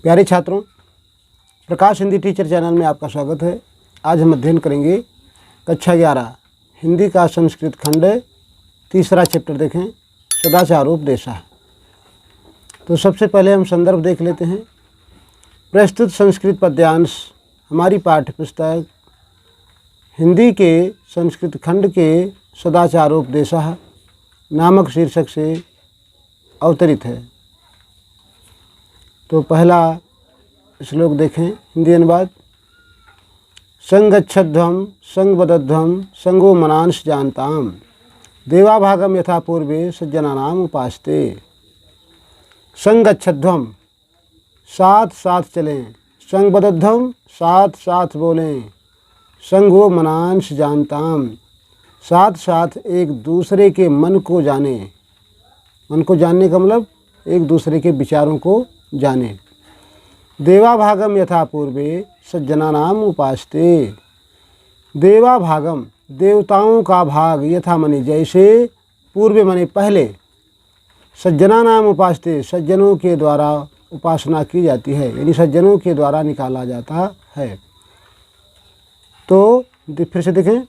प्यारे छात्रों, प्रकाश Hindi teacher channel में आपका स्वागत है। आज हम अध्ययन करेंगे कक्षा 11 हिंदी का संस्कृत खंड तीसरा चैप्टर। देखें सदाचारोपदेशः। तो सबसे पहले हम संदर्भ देख लेते हैं। प्रस्तुत संस्कृत पद्यांश हमारी पाठ्य पुस्तक हिंदी के संस्कृत खंड के सदाचारोपदेशः नामक शीर्षक से अवतरित है। तो पहला श्लोक देखें, हिंदी अनुवाद। संगच्छध्वं संगवदध्वं संगो मनांश जानताम देवाभागम यथा पूर्वे सज्जनानाम उपास्ते। संगच्छध्वं साथ साथ चलें, संगवदध्वं साथ साथ बोलें, संगो मनांश जानताम साथ साथ एक दूसरे के मन को जाने। मन को जानने का मतलब एक दूसरे के विचारों को जाने। देवाभागम यथा पूर्वे सज्जनानाम उपास्ते। देवाभागम देवताओं का भाग यथा मने जैसे, पूर्व मने पहले, सज्जनानाम उपास्ते सज्जनों के द्वारा उपासना की जाती है, यानी सज्जनों के द्वारा निकाला जाता है। तो फिर से देखें,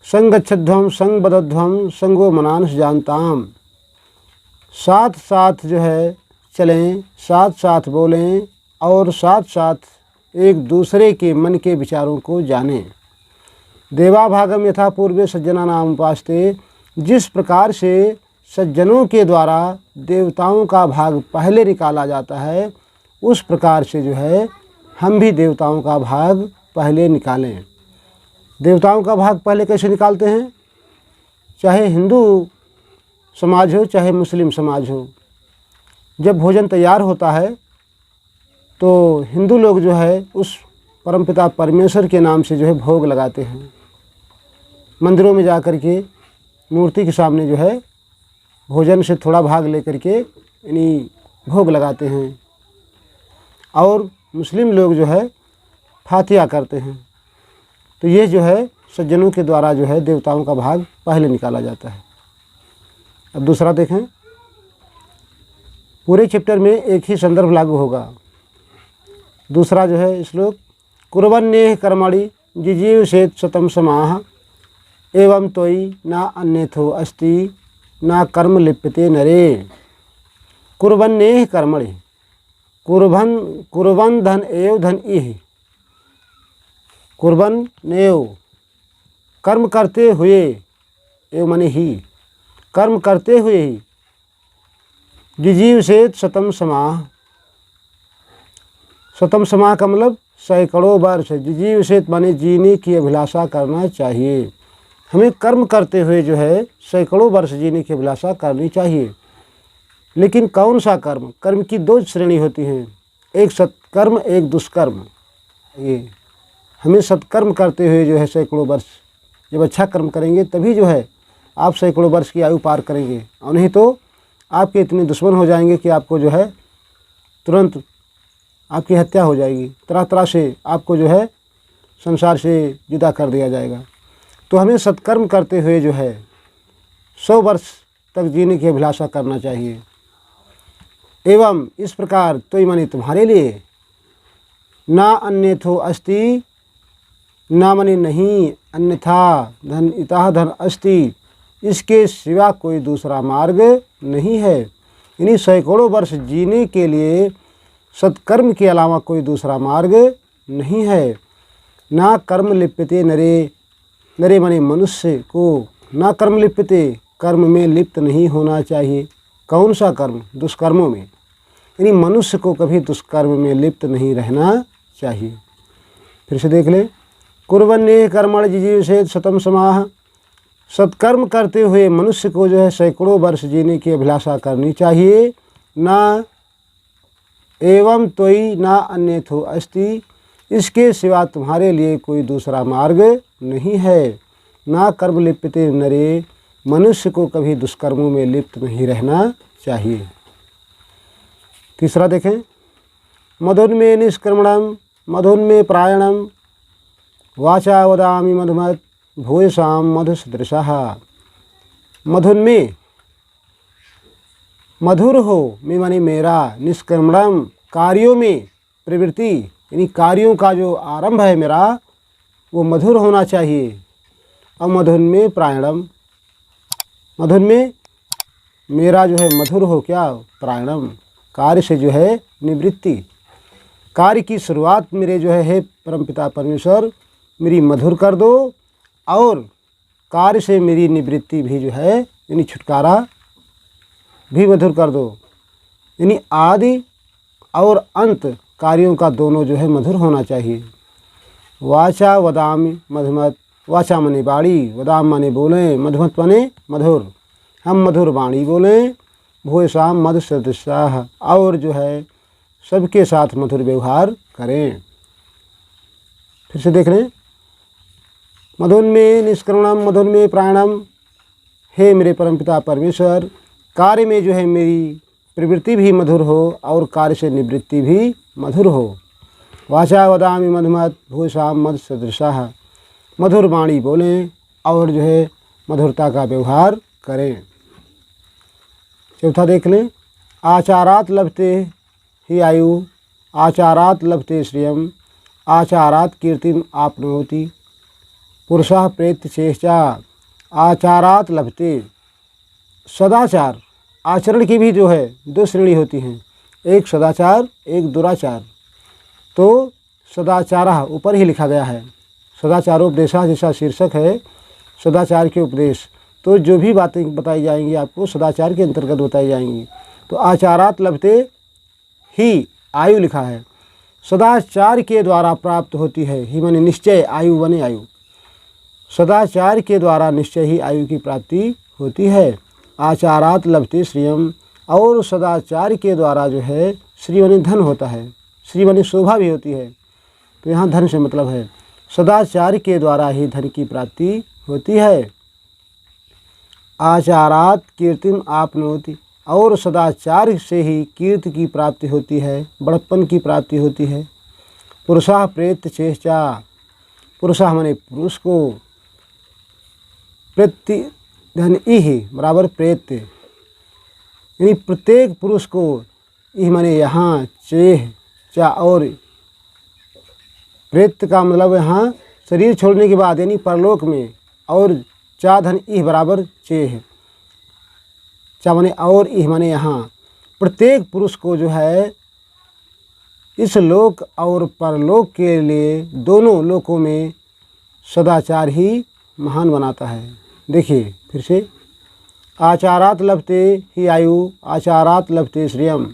संगच्छध्वं संगबदध्वं संगो मनांश जानताम। साथ साथ जो है चलें, साथ साथ बोलें और साथ साथ एक दूसरे के मन के विचारों को जानें। देवाभागम यथा पूर्वे सज्जनानाम उपास्ते। जिस प्रकार से सज्जनों के द्वारा देवताओं का भाग पहले निकाला जाता है, उस प्रकार से जो है हम भी देवताओं का भाग पहले निकालें। देवताओं का भाग पहले कैसे निकालते हैं? चाहे हिंदू समाज हो चाहे मुस्लिम समाज हो, जब भोजन तैयार होता है तो हिंदू लोग जो है उस परमपिता परमेश्वर के नाम से जो है भोग लगाते हैं। मंदिरों में जा कर के मूर्ति के सामने जो है भोजन से थोड़ा भाग लेकर के यानी भोग लगाते हैं। और मुस्लिम लोग जो है फातिया करते हैं। तो ये जो है सज्जनों के द्वारा जो है देवताओं का भाग पहले निकाला जाता है। अब दूसरा देखें, पूरे चैप्टर में एक ही संदर्भ लागू होगा। दूसरा जो है श्लोक, कुर्वन्नेह कर्मणि जिजीविषेत् शतं समाः एवं त्वयि न अन्यथो अस्ति न कर्म लिप्यते नरे। कुर्वन्नेह कर्मणि, कुर्वन् धन एव धन इह, कुर्वन् नेव कर्म करते हुए, एव माने ही, कर्म करते हुए ही, जिजीविषेत् शतं समाः। शतं समाः का मतलब सैकड़ों वर्ष। जिजीविषेत् माने जीने की अभिलाषा करना चाहिए। हमें कर्म करते हुए जो है सैकड़ों वर्ष जीने की अभिलाषा करनी चाहिए। लेकिन कौन सा कर्म? कर्म की दो श्रेणी होती हैं, एक सत्कर्म एक दुष्कर्म। ये हमें सत्कर्म करते हुए जो है सैकड़ों वर्ष, जब अच्छा कर्म करेंगे तभी जो है आप सैकड़ों वर्ष की आयु पार करेंगे, और नहीं तो आपके इतने दुश्मन हो जाएंगे कि आपको जो है तुरंत आपकी हत्या हो जाएगी। तरह तरह से आपको जो है संसार से जुदा कर दिया जाएगा। तो हमें सत्कर्म करते हुए जो है 100 वर्ष तक जीने की अभिलाषा करना चाहिए। एवं इस प्रकार तो माने तुम्हारे लिए, ना अन्यथो अस्ति, ना माने नहीं, अन्यथा धन इतः धन अस्ति, इसके सिवा कोई दूसरा मार्ग नहीं है। यानी सैकड़ों वर्ष जीने के लिए सत्कर्म के अलावा कोई दूसरा मार्ग नहीं है। ना कर्म लिप्यते नरे, नरे माने मनुष्य को, ना कर्म लिप्यते, कर्म में लिप्त नहीं होना चाहिए। कौन सा कर्म? दुष्कर्मों में। यानी मनुष्य को कभी दुष्कर्म में लिप्त नहीं रहना चाहिए। फिर से देख ले, कुर्वन्नेह कर्मणि जिजीविषेत् शतं समाः। सत्कर्म करते हुए मनुष्य को जो है सैकड़ों वर्ष जीने की अभिलाषा करनी चाहिए। ना एवं त्वयि न अन्यथो अस्ति, इसके सिवा तुम्हारे लिए कोई दूसरा मार्ग नहीं है। ना कर्म लिप्यते नरे, मनुष्य को कभी दुष्कर्मों में लिप्त नहीं रहना चाहिए। तीसरा देखें, मधुन्मे निष्कर्मणम मधुन्मे प्रायणम वाचा वदामि मधुमत् भूयसाम मधुसदृशः। मधुन्मे मधुर हो, में माने मेरा, निष्कर्मणम कार्यों में, प्रवृत्ति यानी कार्यों का जो आरंभ है मेरा वो मधुर होना चाहिए। और मधुन्मे प्राणम, मधुन्मे मेरा जो है मधुर हो क्या, प्राणम कार्य से जो है निवृत्ति, कार्य की शुरुआत मेरे जो है परमपिता परमेश्वर मेरी मधुर कर दो, और कार्य से मेरी निवृत्ति भी जो है यानी छुटकारा भी मधुर कर दो। यानी आदि और अंत कार्यों का दोनों जो है मधुर होना चाहिए। वाचा वदामि मधुमत, वाचा माने बाणी, वदाम माने बोलें, मधुमत माने मधुर, हम मधुर वाणी बोलें, भूयसाम मधु सदृशाः, और जो है सबके साथ मधुर व्यवहार करें। फिर से देख लें, मधुन्मे निष्करुणम मधुन्मे प्राणम, हे मेरे परमपिता परमेश्वर कार्य में जो है मेरी प्रवृत्ति भी मधुर हो और कार्य से निवृत्ति भी मधुर हो। वाचा वदामि मधुमत भूषाम मधु सदृशाः, मधुर वाणी बोलें और जो है मधुरता का व्यवहार करें। चौथा देख लें, आचारात लभते ही आयु, आचारात लभते श्रियम, आचारात कीर्तिम आपनोति, पुरुषः प्रेत्य चेष्टा, आचारात लभते, सदाचार आचरण की भी जो है दो श्रेणी होती हैं, एक सदाचार एक दुराचार। तो सदाचारः ऊपर ही लिखा गया है, सदाचारोपदेशः जैसा शीर्षक है सदाचार के उपदेश, तो जो भी बातें बताई जाएंगी आपको सदाचार के अंतर्गत बताई जाएंगी। तो आचारात लभते ही आयु लिखा है, सदाचार के द्वारा प्राप्त होती है, ही माने निश्चय, आयु बने आयु, सदाचार के द्वारा निश्चय ही आयु की प्राप्ति होती है। आचारात लभते श्रियम, और सदाचार के द्वारा जो है श्री बने धन होता है, श्री बने शोभा भी होती है। तो यहाँ धन से मतलब है सदाचार के द्वारा ही धन की प्राप्ति होती है। आचारात कीर्तिम आपनोति, और सदाचार से ही कीर्ति की प्राप्ति होती है, बड़प्पन की प्राप्ति होती है। पुरुषः प्रेत्य चेष्टा, पुरुषः माने पुरुष को, प्रति धन इह बराबर प्रेत्य, यानी प्रत्येक पुरुष को, इह माने यहाँ, चेह चा, और प्रेत्य का मतलब यहाँ शरीर छोड़ने के बाद यानी परलोक में, और चा धन इह बराबर चेह, चा माने और, इह माने यहाँ, प्रत्येक पुरुष को जो है इस लोक और परलोक के लिए दोनों लोकों में सदाचार ही महान बनाता है। देखिए फिर से, आचारात लभते ही आयु, आचारात लभते श्रियम,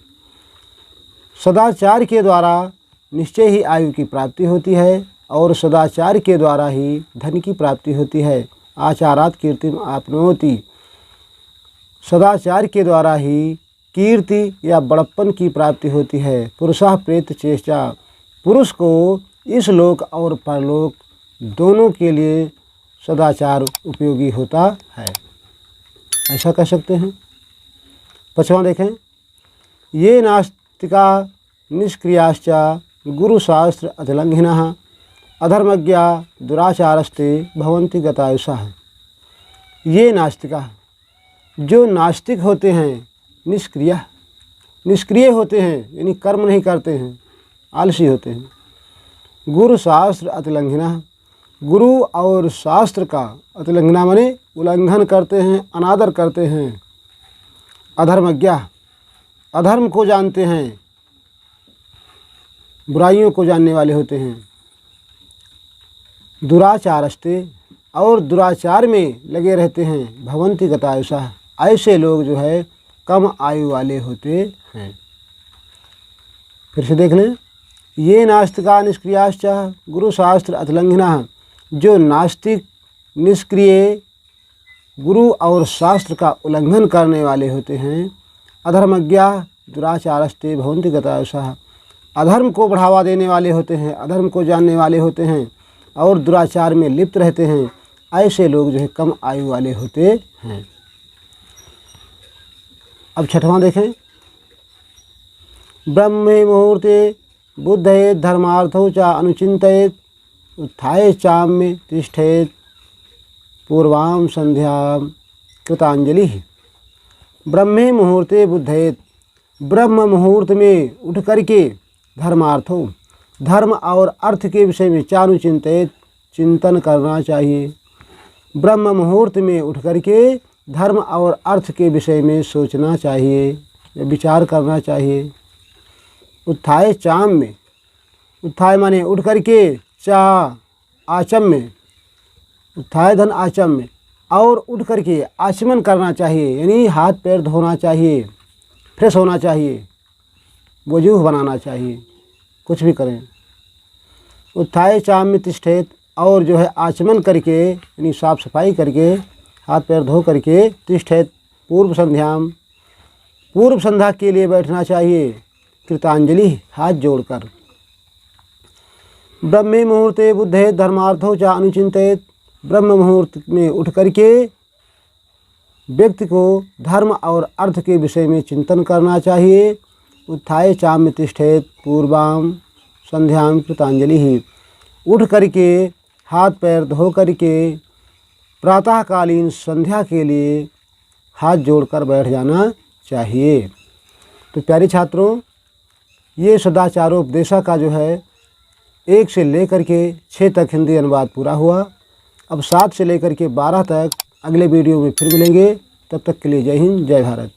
सदाचार के द्वारा निश्चय ही आयु की प्राप्ति होती है और सदाचार के द्वारा ही धन की प्राप्ति होती है। आचारात कीर्तिम आपनोति, सदाचार के द्वारा ही कीर्ति या बड़प्पन की प्राप्ति होती है। पुरुषः प्रेत्य चेष्टा, पुरुष को इस लोक और परलोक दोनों के लिए सदाचार उपयोगी होता है, ऐसा कह सकते हैं। पाँचवां देखें, ये नास्तिका निष्क्रियाश्च गुरुशास्त्र अतिलंघिनः अधर्मज्ञा दुराचारस्ते भवन्ति गतायुषः। ये नास्तिका, जो नास्तिक होते हैं, निष्क्रिय, निष्क्रिय होते हैं यानी कर्म नहीं करते हैं, आलसी होते हैं। गुरु शास्त्र अतिलंघिनः, गुरु और शास्त्र का, अतिलंघना माने उल्लंघन करते हैं, अनादर करते हैं। अधर्मज्ञा, अधर्म को जानते हैं, बुराइयों को जानने वाले होते हैं। दुराचारस्ते, और दुराचार में लगे रहते हैं। भवन्ति गतायुषः, ऐसे लोग जो है कम आयु वाले होते हैं। फिर से देख लें, ये नास्तिका निष्क्रियाश्च गुरुशास्त्र अतिलंघिनः, जो नास्तिक निष्क्रिय गुरु और शास्त्र का उल्लंघन करने वाले होते हैं। अधर्मज्ञा दुराचारस्ते भवन्ति गतायुषः, अधर्म को बढ़ावा देने वाले होते हैं, अधर्म को जानने वाले होते हैं और दुराचार में लिप्त रहते हैं। ऐसे लोग जो है कम आयु वाले होते हैं। अब छठवां देखें, ब्रह्मे मुहूर्ते बुद्धयेत् धर्मार्थौ च अनुचिन्तयेत् उत्थाय चाम्य तिष्ठेत् पूर्वां संध्यां कृतांजलि। ब्रह्मे मुहूर्ते बुद्धयेत्, ब्रह्म मुहूर्त में उठ करके धर्मार्थो, धर्म और अर्थ के विषय में चानुचिंतित चिंतन करना चाहिए। ब्रह्म मुहूर्त में उठ करके धर्म और अर्थ के विषय में सोचना चाहिए, विचार करना चाहिए। उत्थाय चाम में, उत्थाय माने उठ करके, चा आचम में, उत्थाय धन आचम में, और उठ करके आचमन करना चाहिए, यानी हाथ पैर धोना चाहिए, फ्रेश होना चाहिए, वजूह बनाना चाहिए, कुछ भी करें। उत्थाय चाम में तिष्ठेत, और जो है आचमन करके यानी साफ सफाई करके हाथ पैर धो करके तिष्ठेत पूर्व संध्याम, पूर्व संध्या के लिए बैठना चाहिए, कृतांजलि हाथ जोड़कर। ब्रह्मे मुहूर्ते बुद्धे धर्मार्थो च अनुचिंतित, ब्रह्म मुहूर्त में उठ करके व्यक्ति को धर्म और अर्थ के विषय में चिंतन करना चाहिए। उत्थाय चाम तिष्ठेत पूर्वाम संध्याम कृतांजलि ही, उठ करके हाथ पैर धो करके प्रातःकालीन संध्या के लिए हाथ जोड़कर बैठ जाना चाहिए। तो प्यारे छात्रों, ये सदाचारोपदेशा का जो है 1 से लेकर के 6 तक हिंदी अनुवाद पूरा हुआ। अब 7 से लेकर के 12 तक अगले वीडियो में फिर मिलेंगे। तब तक के लिए जय हिंद, जय भारत।